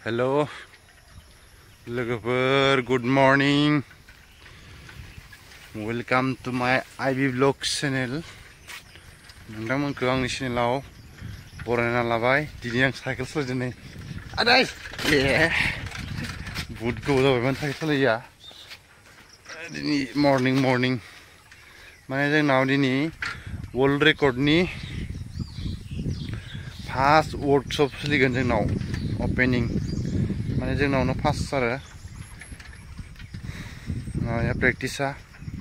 Hello, logofer. Good morning. Welcome to my IB Vlogs channel. नोंथांमोनखौ आंनि चेनेलाव बरायना लाबाय। दिनै आं साइकेल सालायदों। आदाय बुहुद गोबाव जाबायमोन साइकेल सालायैया। दिनै मर्निं माने जोंनाव दिनै वर्ल्ड रेकर्डनि फार्स्ट वर्कशप सोलिगोन जोंनाव ओपनिं माने जोंनावनो फार्स्ट आरो माबाया प्रेक्टिसा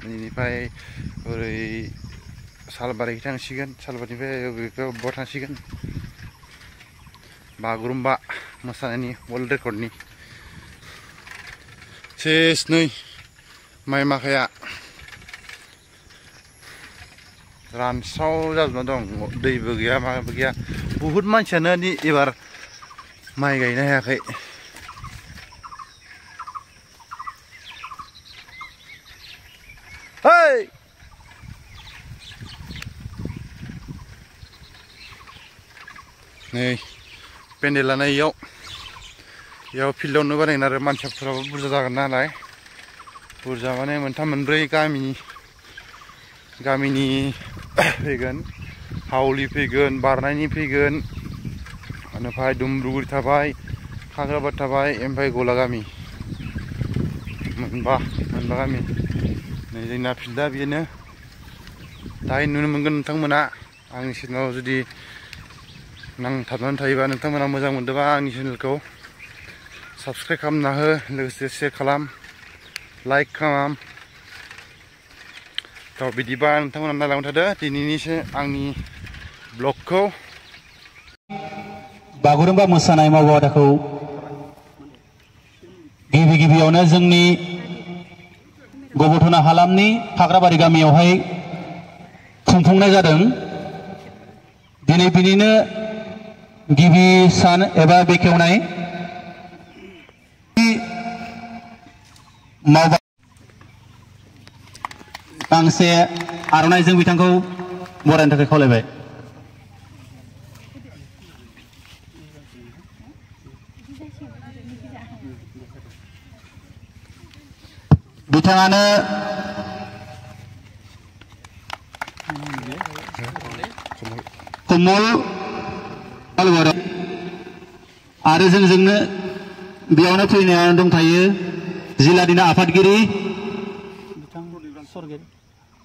बेनिफ्राय ओरै सालबारिखै थांसिगोन सालबारिनिफ्राय बबेबा थांसिगोन बागुरुम्बा मोसानायनि वर्ल्ड रेकर्डनि सेस नै माइ माखाया रानस्राव जाजोबना दं दैबो गैया माबो गैया बुहुद मानसियानो एबार माइ गायनो हायाखै hey नै पेन्डेलानो इयाव फिल्डआवनो बानायगोन आरो मानसिफोराबो बुरजा जागोन नालाय बुरजा माने मोनथाम मोनब्रै गामिनि फैगोन हावलि फैगोन बारनायनि फैगोन ओमफ्राय दुमब्रुगुरि थाबाय खाग्राबाद थाबाय ओमफ्राय गलागामि मोनबा गामि नै जोंना फिल्डआ बेनो दाहाय नुनो मोनगोन नोंथांमोना आंनि चेनेलाव जुदि नांथाबनानै थायोबा नोंथांमोना मोजां मोनदोंबा आंनि चेनेलखौ साबस्क्राइब खालामना हो लोगोसे शेयार खालाम लाइक खालाम थ' बिदिबा नोंथांमोना नायलांबाय थादो दिनैनिसो आंनि ब्लगखौ बागुरुम्बा मोसानाय मावबादाखौ गिबियावनो जोंनि गबथना हालामनि फाग्राबारि गामियावहाय खुंफुंनाय जादों दिनै बिनिनो गिबि सान एबा बेखेवनाय गांसे आर'नाइजों बिथांखौ बरायनो थाखाय खावलायबाय बिथाङानो कमल आरो जोंजोंनो बेयावनो फैनायाव दंफायो जिल्लानिनो आफादगिरि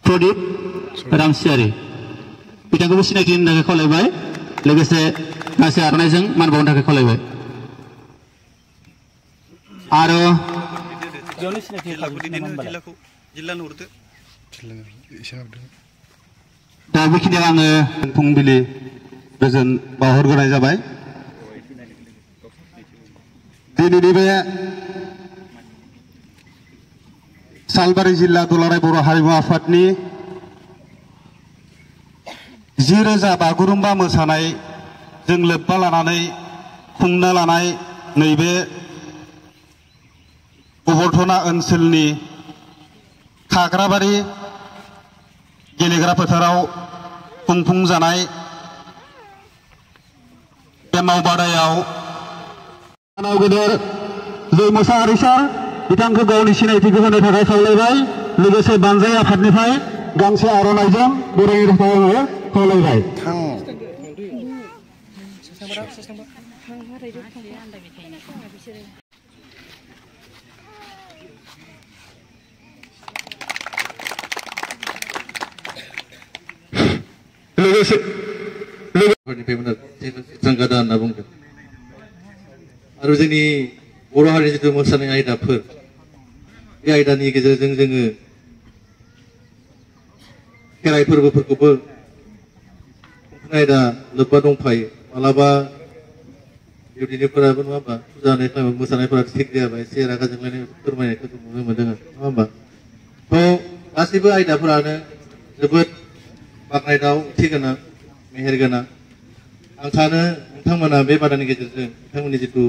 प्रदीप रामसियारि बिथांखौबो सिनायथि होनो थाखाय खावलायबाय लोगोसे गांसे आर'नाइजों मान बावनो थाखाय खावलायबाय आरो दा बेखिनियाव आङो फुंबिलि गोजोन बावहरग्रोनाय जाबाय दिनैनि बे सालबारि जिल्ला दुलाराय बर' हारिमु आफादनि 10,000 बागुरुम्बा मोसानायजों लोब्बा लानानै खुंनो लानाय नैबे गबथना ओनसोलनि खाग्राबारि गेलेग्रा फोथाराव खुंफुंजानाय बे मावबादायाव गेदेर जय मोसाहारि सार बिथांखौ गावनि सिनायथिखौ होनो थाखाय खावलायबाय लोगोसे बानजाय आफादनिफ्राय गांसे आर'नाइजों बरायनो थाखाय आङो खावलायबाय लोगोसे जांगादा होनना बुंदों आरो जोंनि बर' हारिनि जिथु मोसानाय आयदाफोर बे आयदानि गेजेरजों जोङो खेराइ फोरबोफोरखौबो आयदा लोब्बा दंफायो मालाबा बेबायदिफोराबो नङा होमबा फुजा होनाय टाइमाव मोसानायफोरा थिग जायाबा एसे रागा जोंलायनाय फोरमायनायखौ जों नुनो मोनदों नङा होमबा थ' गासैबो आयदाफोरानो जोबोद बाख्नायथाव ओंथि गोनां मेहेर गोनां आं सानो नोंथांमोना बे बादानि गेजेरजों नोंथांमोननि जिथु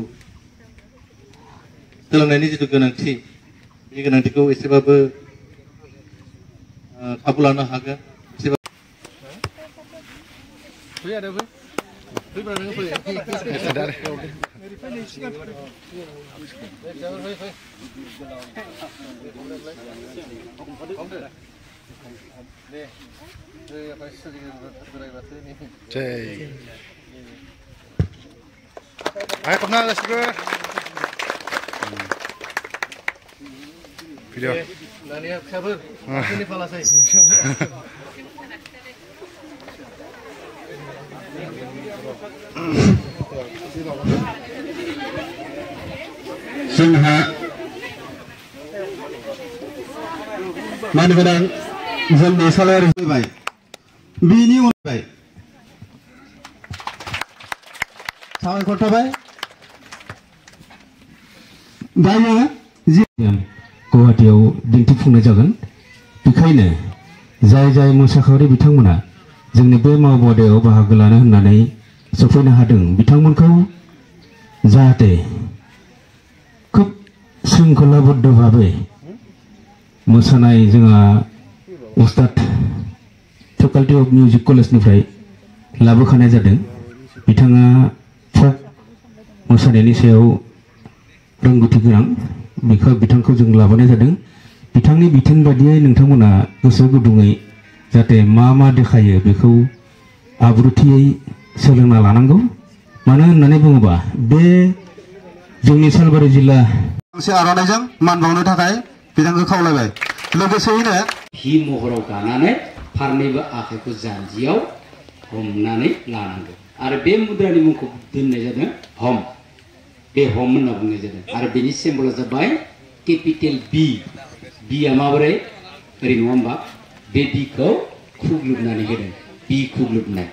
सोलोंनायनि जिथु गोनांथि बे गोनांथिखौ एसेबाबो खाबु लानो हागोन Ayo kemana gaसिबो video दानिया फिसाफोर जोंनि फालासै जोंहा मानगोनां जोंनि सालायारि फैबाय बिनि उननिफ्राय साबायखर थाबाय दायो गुवाहाटीयाव दिन्थिफुंनाय जागोन बेखायनो जाय जाय मोसाखावरि बिथांमोना जोंनि बे मावबादायाव बाहागो लानो होननानै सफैनो हादों बिथांमोनखौ जाहाथे खोब शृंखलाबद्ध भाबै मोसानाय जोंहा उस्ताद फेकाल्टी अफ मिउजिक कलेजनिफ्राय लाबोखानाय जादों बिथाङा फक मोसानायनि सायाव रोंगौथि गोनां बेखौ बिथांखौ जों लाबोनाय जादों बिथांनि बिथोन बायदियै नोंथांमोना गोसो गुदुङै जाहाथे मा मा देखायो बेखौ आब्रुथियै सोलोंना लानांगौ मानो होननानै बुङोबा बे जोंनि सालबारि जिल्ला गंसे आर'नाइजों मान बावनो थाखाय बिथांखौ खावलायबाय लोगोसेयैनो हि महराव गानानै फारनैबो आखाइखौ जानजियाव हमनानै लानांगौ आरो बे मुद्रानि मुंखौ दोननाय जादों हम बे हम होनना बुंनाय जादों आरो बेनि सिम्बला जाबाय केपिटेल बी बिया माबोरै ओरै नङा होमबा बे बिखौ खुग्लुबनानै होदों बि खुग्लुबनाय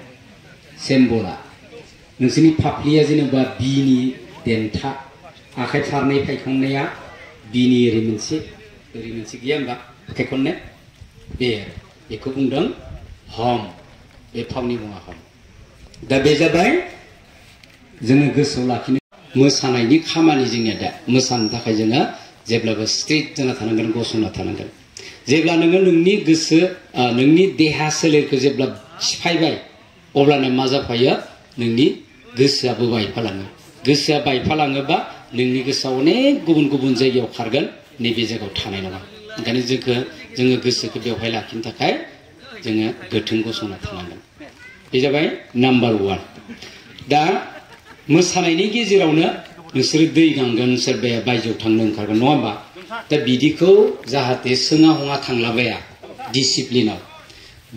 सिम्बला नोंसोरनि फाफ्लिया जेनेबा बिनि देन्था आखाइ फारनै फायखांनाया बिनि ओरै मोनसे गैया होमबा आखाइ खननाय बेखौ बुंदों हम बे फावनि मुङा हम दा बे जाबाय जोङो गोसोआव लाखिनो मोसानायनि खामानि जोंनिया दा मोसानो थाखाय जोङो जेब्लाबो स्ट्रेट जाना थानांगोन गसंना थानांगोन जेब्ला नोङो नोंनि गोसो नोंनि देहा सोलेरखौ जेब्ला सिफायबाय अब्लानो मा जाफायो नोंनि गोसोआबो बायफालाङो गोसोआ बायफालाङोबा नोंनि गोसोआ अनेक गुबुन गुबुन जायगायाव खारगोन नैबे जायगायाव थानाय नङा ओंखायनो जोङो गोसोखौ बेवहाय लाखिनो थाखाय जोङो गोथों गसंना थानांगोन बे जाबाय नाम्बार 1 दा मोसानायनि गेजेरावनो नोंसोरो दै गांगोन सोरबाया बायजोआव थांनो ओंखारगोन नङा होमबा दा बिदिखौ जाहाथे सोङा हङा थांलाबाया डिसिप्लिनाव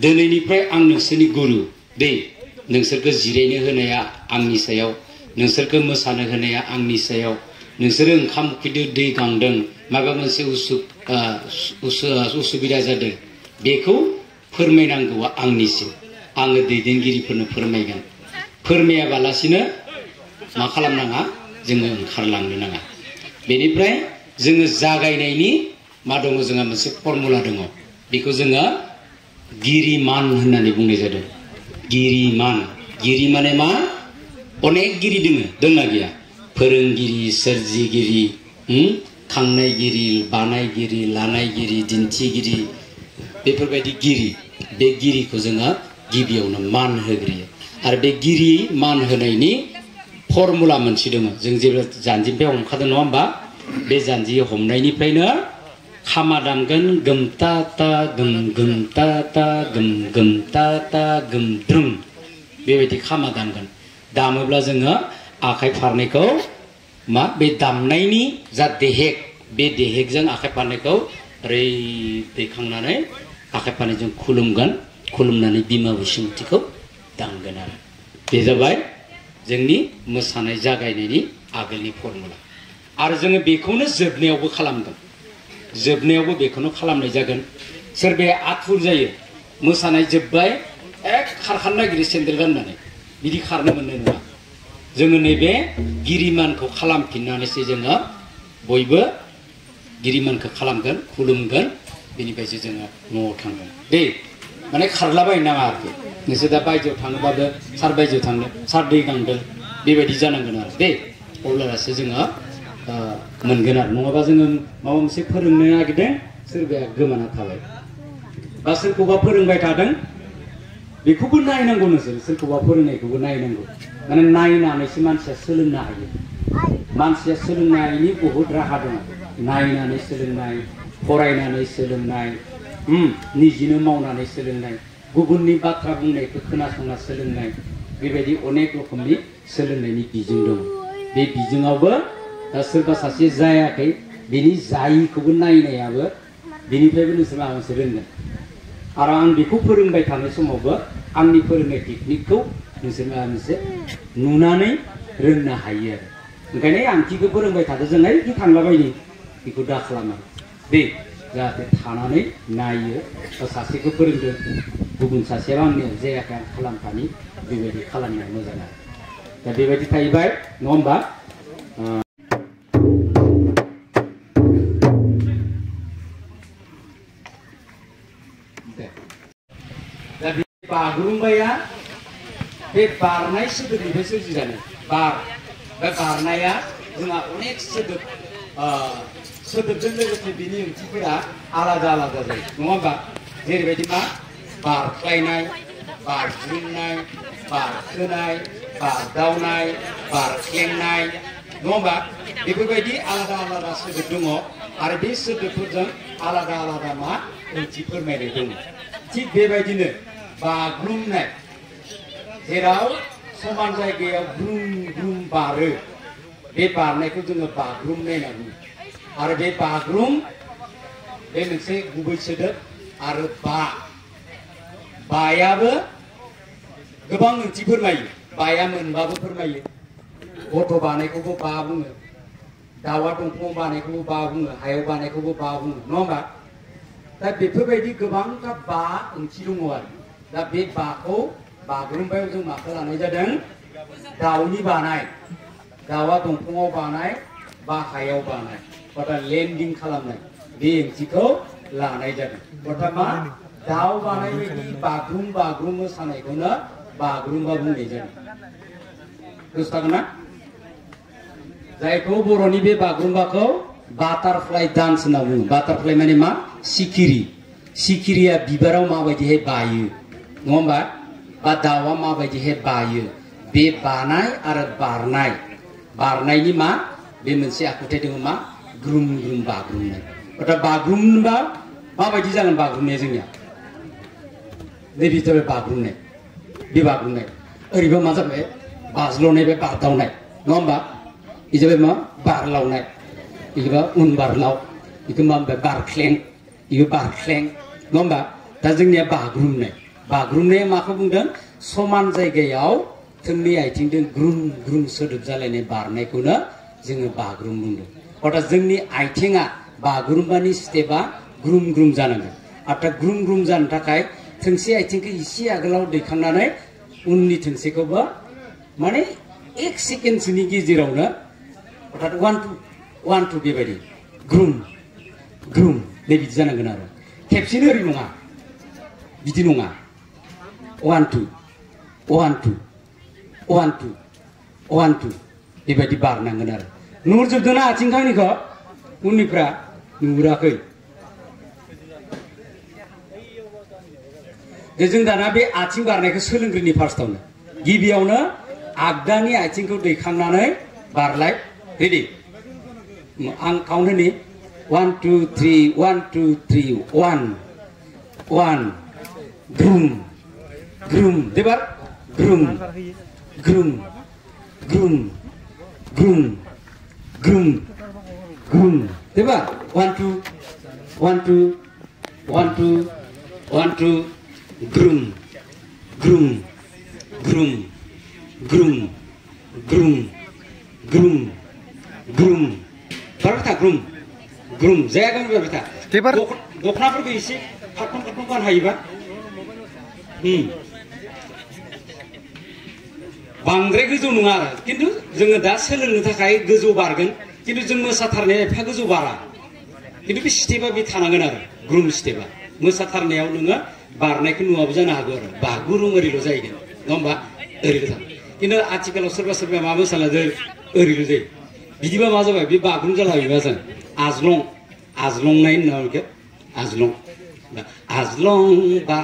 दिनैनिफ्राय आं नोंसोरनि गुरु दै नोंसोरखौ जिरायनो होनाया आंनि सायाव नोंसोरखौ मोसानो होनाया आंनि सायाव नोंसोरो ओंखाम उखैदों दै गांदों माबा मोनसे उसुबिदा जादों बेखौ फोरमायनांगौआ आंनिसिम आङो दैदेनगिरिफोरनो फोरमायगोन फोरमायाबालासिनो मा खालामनाङा जोङो ओंखारलांनो नाङा बेनिफ्राय जोङो जागायनायनि मा दङ जोंहा मोनसे फर्मुला दङ बेखौ जोङो गिरिमान होननानै बुंनाय जादों गिरिमान गिरि माने मा अनेक गिरि दंना गैया फोरोंगिरि सोरजिगिरि खांनायगिरि बानायगिरि लानायगिरि दिन्थिगिरि बेफोरबायदि गिरि बे गिरिखौ जोङो गिबियावनो मान होग्रोयो आरो बे गिरि मान होनायनि फर्मुला मोनसे दङ जों जेब्ला जानजिनिफ्राय हमखादों नङा होमबा बे जानजि हमनायनिफ्रायनो खामा दामगोन गोमता ता गोम गोमता ता गोम गोमता ता गोम द्रुम बेबायदि खामा दामगोन दामोब्ला जोङो आखाइ फारनैखौ मा बे दामनायनि जा देहेक बे देहेकजों आखाइ फारनैखौ ओरै दैखांनानै आखाइ फारनैजों खुलुमगोन खुलुमनानै बिमा बैसोमुथिखौ दांगोन आरो बे जाबाय जोंनि मोसानाय जागायनायनि आगोलनि फर्मुला आरो जोङो बेखौनो जोबनायावबो खालामगोन जोबनायावबो बेखौनो खालामनाय जागोन सोरबाया आथुर जायो मोसानाय जोब्बाय एक खारखानो नागिरो सेन्देल गाननानै बिदि खारनो मोननाय नङा जोङो नैबे गिरिमानखौ खालामफिननानैसो जोङो बयबो गिरिमानखौ खालामगोन खुलुमगोन बेनिफ्रायसो जोङो न'आव थांगोन दे माने खारलाबायनो नाङा आरोखि नोंसोर दा बायजोआव थाङोबाबो सार बायजोआव थांनो सार दै गांदों बेबायदि जानांगोन आरो दे अब्लासो जोङो मोनगोन आरो नङाबा जोङो माबा मोनसे फोरोंनो नागिरदों सोरबाया गोमाना थाबाय बा सोरखौबा फोरोंबाय थादों बेखौबो नायनांगौ नोंसोर सोरखौबा फोरोंनायखौबो नायनांगौ माने नायनानैसो मानसिया सोलोंनो हायो मानसिया सोलोंनायनि बहुद राहा दङ नायनानै सोलोंनाय फरायनानै सोलोंनाय निजिनो मावनानै सोलोंनाय गुबुननि बाथ्रा बुंनायखौ खोनासंना सोलोंनाय बेबायदि अनेक रोखोमनि सोलोंनायनि बिजों दङ बे बिजोङावबो सोरबा सासे जायाखै बिनि जायिखौबो नायनायाबो बिनिफ्रायबो नोंसोर माबा मोनसे रोंगोन आरो आं बेखौ फोरोंबाय थानाय समावबो आंनि फोरोंनाय टेकनिकखौ नोंसोर माबा मोनसे नुनानै रोंनो हायो आरो ओंखायनो आंथिखौ फोरोंबाय थादों जों ओइ थांलाबायनि बेखौ दा खालामा दे जाहाथे थानानै नायो सासेखौ फोरोंदों गुबुन सासेयाबो आंनियाव जायाखै आं खालामखानि बेबायदि खालामनाया मोजां आरो दा बेबायदि थाहैबाय नङा होमबा दा बे बागुरुम्बाया बे बारनाय सोदोबनिफ्राय सोरजिजानाय बार बे बारनाया जोंहा अनेक सोदोबजों लोगोसे बिनि ओंथिफोरा आलादा आलादा जायो नङा होमबा जेरैबायदि मा बारख्लायनाय बारज्रुमनाय बारखोनाय बारदावनाय बारख्लेंनाय नङा होमबा बेफोरबायदि आलादा आलादा सोदोब दङ आरो बे सोदोबफोरजों आलादा आलादा मा ओंथि फोरमायनाय दङ थिग बेबायदिनो बाग्रुमनाय जेराव समान जायगायाव ग्रुम ग्रुम बारो बे बारनायखौ जोङो बाग्रुमनाय होनना बुङो आरो बे बाग्रुम बे मोनसे गुबै सोदोब आरो बायाबो गोबां ओंथि फोरमायो बाया मोनबाबो फोरमायो गथ' बानायखौबो बा बुङो दाउआ दंफाङाव बानायखौबो बा बुङो हायाव बानायखौबो बा बुङो नङा होमबा दा बेफोरबायदि गोबांथा बा ओंथि दङ आरो दा बे बाखौ बागुरुम्बायाव जों माखौ लानाय जादों दाउनि बानाय दाउआ दंफाङाव बानाय बा हायाव बानाय अर्थात लेन्डिं खालामनाय बे ओंथिखौ लानाय जादों अर्थात मा दाउ बानाय बायदि बाग्रुम बाग्रुम मोसानायखौनो बागुरुम्बा बुंनाय जादों गोसोखांगोन ना जायखौ बर'नि बे बागुरुम्बाखौ बाटारफ्लाइ डान्स होनना बुङो बाटारफ्लाइ माने मा सिखिरि सिखिरिया बिबाराव माबायदिहाय बायो नङा होमबा बा दाउआ माबायदिहाय बायो बे बानाय आरो बारनायनि मा बे मोनसे आखुथाय दङ मा ग्रुम ग्रुम बाग्रुमनाय अर्थात बाग्रुमबा माबायदि जागोन बाग्रुमनाया जोंनिया नैबे जाबाय बाग्रुमनाय बे बाग्रुमनाय ओरैबा मा जाबाय बाज्ल'नाय बे बारदावनाय नङा होमबा बे जाबाय मा बारलावनाय बेबा उन बारलाव बेखौ मा होनबाय बारख्लें बेबो बारख्लें नङा होमबा दा जोंनिया बाग्रुमनाया माखौ बुंदों समान जायगायाव थोंनै आथिंजों ग्रुम ग्रुम सोदोब जालायनाय बारनायखौनो जोङो बाग्रुम बुंदों अर्थात जोंनि आथिङा बागुरुम्बानि स्टेपआ ग्रुम ग्रुम जानांगोन अर्थात ग्रुम ग्रुम जानो थाखाय थोंसे आथिंखौ इसे आगोलाव दैखांनानै उननि थोंसेखौबो माने 1 सेकेन्डसोनि गेजेरावनो अर्थात 1 2 बेबायदि ग्रुम ग्रुम बेबायदि जानांगोन आरो खेबसेनो ओरै नङा बिदि नङा 1 2 1 2 1 2 1 2 बेबायदि बारनांगोन आरो नुहुरजोबदोंना आथिं गांनैखौ उननिफ्रा नुहुराखै जों दाना बे आथिं बारनायखौ सोलोंग्रोनि फार्स्टआवनो गिबियावनो आगदानि आथिंखौ दैखांनानै बारलाय रेडि आं काउन्ट होनि 1 2 3 1 2 3 1 1 ग्रुम ग्रुम देबार ग्रुम ग्रुम ग्रुम ग्रुम ग्रुम ग्रुम देबार 1 2 1 2 1 2 1 2 ग्रुम ग्रुम ग्रुम ग्रुम ग्रुम ग्रुम ग्रुम बारबेथा ग्रुम ग्रुम जायागोन बारबेथा दखनाफोरखौ एसे फारखन फारखन गान हायोबा बांद्राय गोजौ नङा आरो किन्तु जोङो दा सोलोंनो थाखाय गोजौ बारगोन किन्तु जों मोसाथारनाया एफा गोजौ बारा किन्तु बे स्टेपा बे थानांगोन आरो ग्रुम स्टेपा मोसाथारनायाव नोङो बारनायखौ नुवाबो जानो हागौ आरो बागुरुम ओरैल' जाहैगोन नङा होमबा ओरैल' थाङो किन्तु आथिखालाव सोरबा सोरबा मा मोसालाजों ओरैल' जायो बिदिबा मा जाबाय बे बागुरुम जालाबायबा जों आज्लंनाय होनना बेखौ आज्लं बा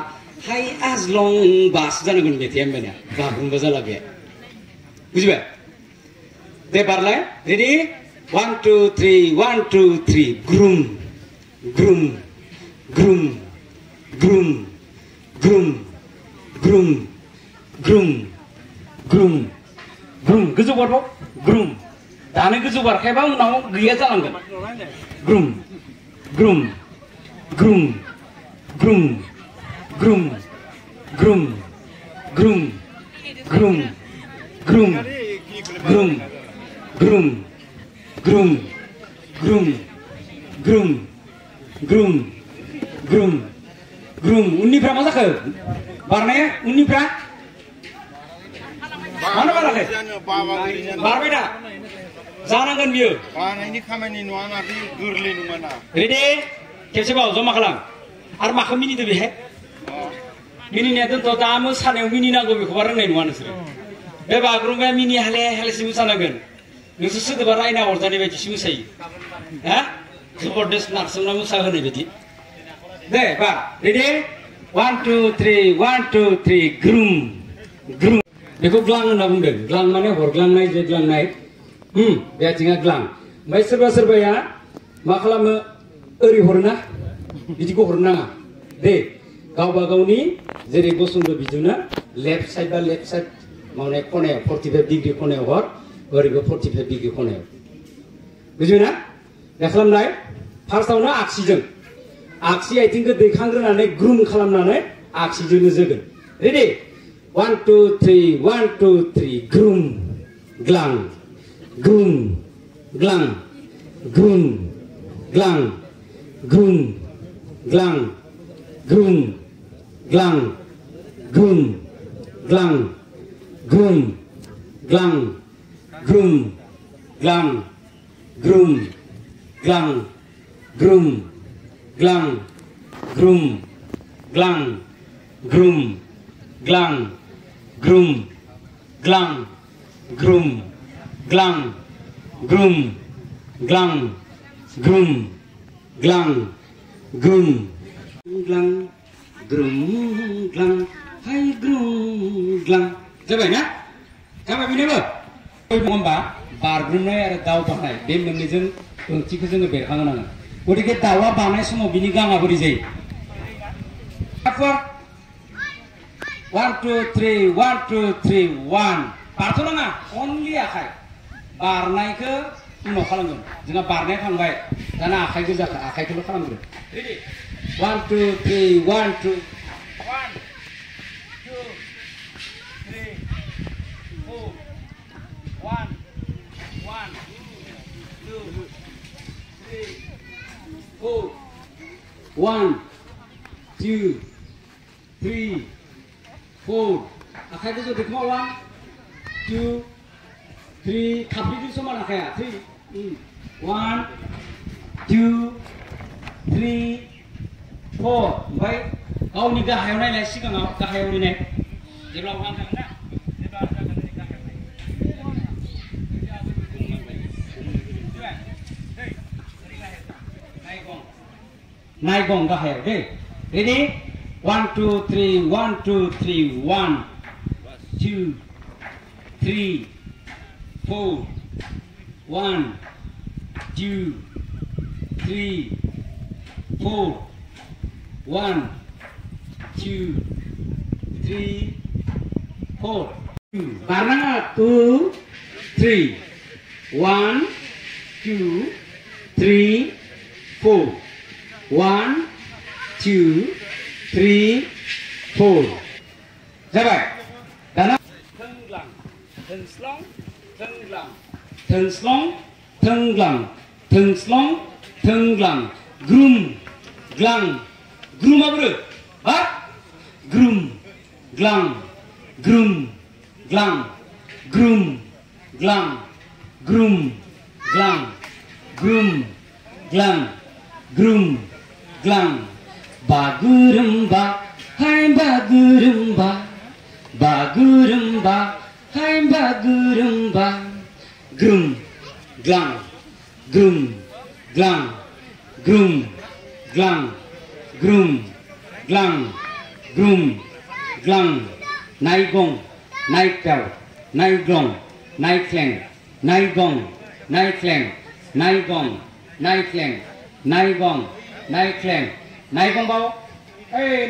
हाय आजलं बास जानांगोन मेथाइया होमबानिया बागुरुम्बा जाला बे बुजिबाय दे बारलाय रेडि 1 2 3 1 2 3 ग्रुम ग्रुम ग्रुम ग्रुम ग्रुम ग्रुम ग्रुम ग्रुम ग्रुम गोजौ बारबाव ग्रुम दानो गोजौ बारखायबा उनाव गैया जालांगोन ग्रुम ग्रुम ग्रुम ग्रुम ग्रुम ग्रुम ग्रुम ग्रुम ग्रुम ग्रुम ग्रुम ग्रुम ग्रुम ग्रुम ग्रुम ग्रुम ग्रुम उननिफ्रा मा जाखो बारनाया उननिफ्रा मानो बाराखै बारबाय दा जानांगोन बियो बानायनि खामानि नङा ना बे गोरलै नङा ना रेडि खेबसेबाव जमा खालाम आरो माखौ मिनिदो बेहाय मिनिनाया दोनथ' दा मोसानायाव मिनिनांगौ बेखौबा रोंनाय नङा नोंसोरो बे बागुरुम्बाया मिनि हाले हालेसो मोसानांगोन नोंसोर सोदोबा रायना हरजानाय बायदिसो मोसायो हा जबरदस्त नारसोमना मोसाहोनाय बायदि दे बा रेडि 1 2 3 1 2 3 ग्रुम ग्रुम बेखौ ग्लां होनना बुंदों ग्लां माने हरग्लांनाय जोग्लांनाय बे आथिङा ग्लां ओमफ्राय सोरबा सोरबाया मा खालामो ओरै हरोना बिदिखौ हरनो नाङा दे गावबा गावनि जेरै गसंदो बिदिनो लेफ्ट साइड बा लेफ्ट साइड माने खनायाव 45 डिग्री खनायाव हर ओरैबो 45 डिग्री खनायाव बुजिबाय ना बे खालामनाय फार्स्टआवनो आगसिजों आगसि आथिंखौ दैखांग्रोनानै ग्रुम खालामनानै आगसिजोंनो जोगोन रेडि 1 2 3 1 2 3 ग्रुम ग्लां ग्रुम ग्लां ग्रुम ग्लां ग्रुम ग्लां ग्रुम ग्लां ग्रुम ग्लां ग्रुम ग्लां ग्रुम ग्लां ग्रुम ग्लां ग्रुम ग्लां ग्रुम ग्लां ग्रुम ग्लां ग्रुम ग्लां ग्रुम ग्लां ग्रुम ग्लां ग्रुम ग्लां ग्रुम ग्लां ग्रुम ग्लां हाय ग्रुम ग्लां जाबाय ना जाबाय बेनोबो होमबा बारग्रोमनाय आरो दाउ बारनाय बे मोननैजों ओंथिखौ जोङो बेरखांहोनांगोन गतिके दाउआ बानाय समाव बिनि गाङा बोरै जायो 1 2 3 1 2 3 1 बारथ'नाङा अनलि आखाइ बारनायखौ उनाव खालामगोन जोंहा बारनाया थांबाय दाना आखाइ गोजाखौ आखाइखौल' खालामगोन रेडि 1 2 3 1 2 1 2 3 4 1 1 2 3 4 1 2 3 4 आखाइ गोजौ दैखोमा 1 2 3 थाब्रैजों समान आखाइया 3 1 2 3 4 ओमफ्राय गावनि गाहायाव नायलाय सिगाङाव गाहायाव ओरैनाय जेब्ला वान जागोन ना जेब्ला जागोन ओरै गाहायाव नायगं गाहायाव दे रेडि 1 2 3 1 2 3 1 2 3 4 1 2 3 4 1 2 3 4 बारनाङा 2 3 1 2 3 4 1 2 3 4 जाबाय दाना थोंग्लां थोंस्लं थोंग्लां थोंस्लं थोंग्लां थोंस्लं थोंग्लां ग्रुम ग्लां ग्रुमा बोरो हा ग्रुम ग्लां ग्रुम ग्लां ग्रुम ग्लां ग्रुम ग्लां ग्रुम ग्लां ग्रुम ग्लां बागुरुम्बा हाय बागुरुम्बा बागुरुम्बा हाय बागुरुम्बा ग्रुम ग्लां ग्रुम ग्लां ग्रुम ग्लां ग्रुम ग्लां ग्रुम ग्लां नायगं नायकाव नायग्लं नायख्लें नायगं नायख्लें नायगं नायख्लें नायगं नायख्लें नायगंबाव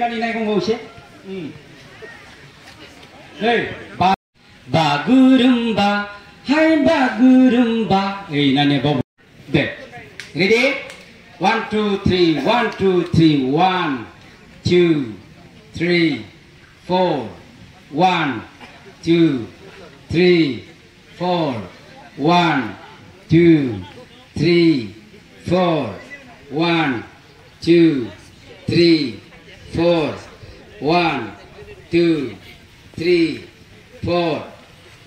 नानि नायगंबाव एसे बागुरुम्बा हाय बागुरुम्बा नानि बाव दे रेडि 1 2 3 1 2 3 1 2 3 4 1 2 3 4 1 2 3 4 1 2 3 4 1 2 3 4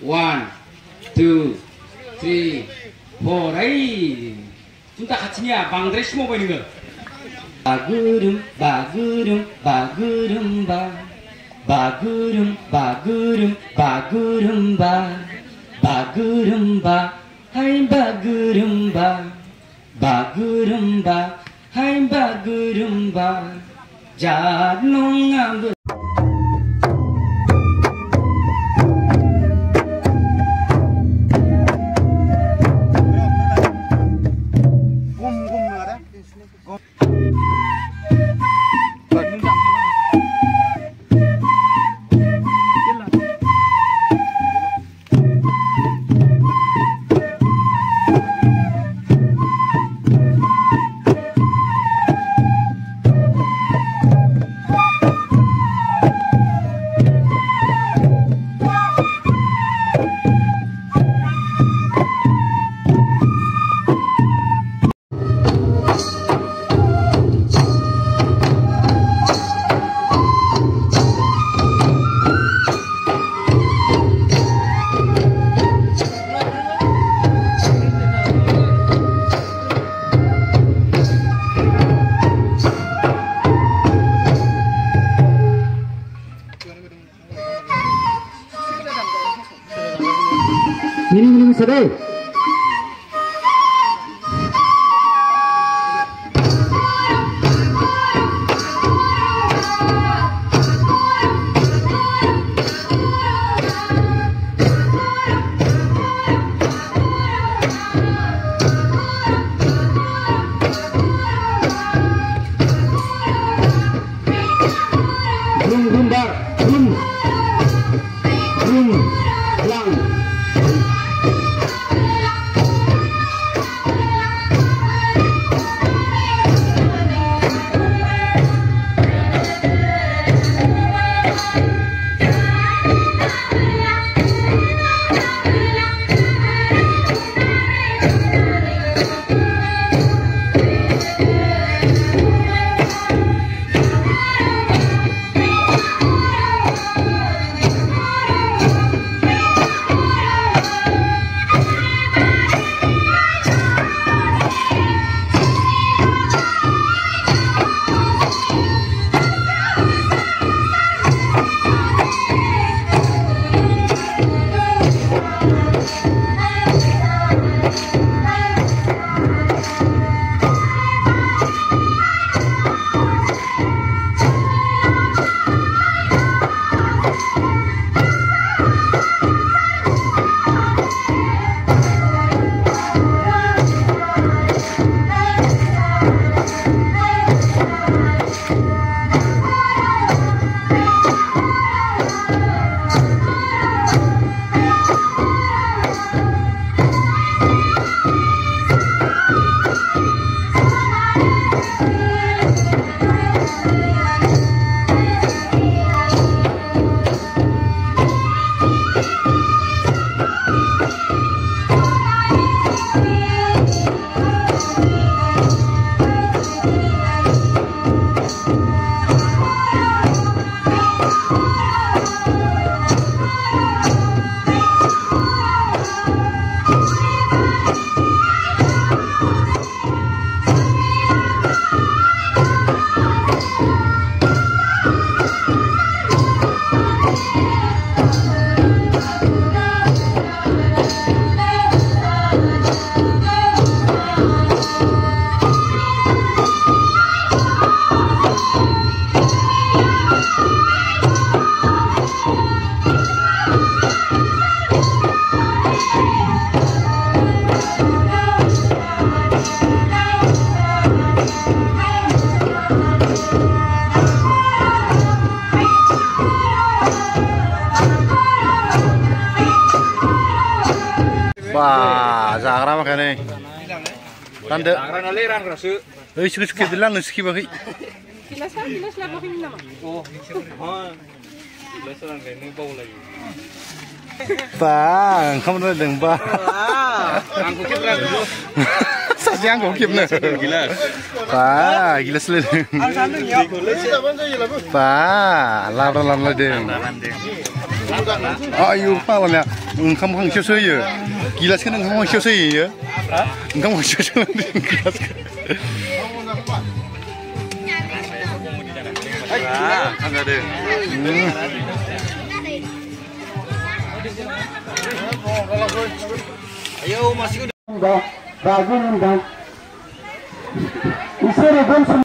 1 2 3 4 Chúng ta 같이 냐 방드레 심어 보이는 거. 바구름 바구름 바구름바 바구름 바구름 바구름바 바구름바 하이 바구름바 바구름바 하이 바구름바 자농아 जाग्रा माखानै रानदो राननानै रानग्रासो ओइ सिखिबदिलां आङो सिखिबाखै Gilas labahin naman. गिलास रानग्रायानो बावलायो बा ओंखाम रानदों बा आंखौ खेबग्राखौ सासे आंखौ खेबनो गिलास बा गिलास लायदों आं सानदों बा लाब्रा लाबलायदों आयु फाग्लाया ओंखाम हांसेयावसो होयो गिलासखौनो ओंखाम हांसेयावसो होयो ओंखाम हांसेयावसो लांदों गिलासखौ ayo masih Bagi undang, isore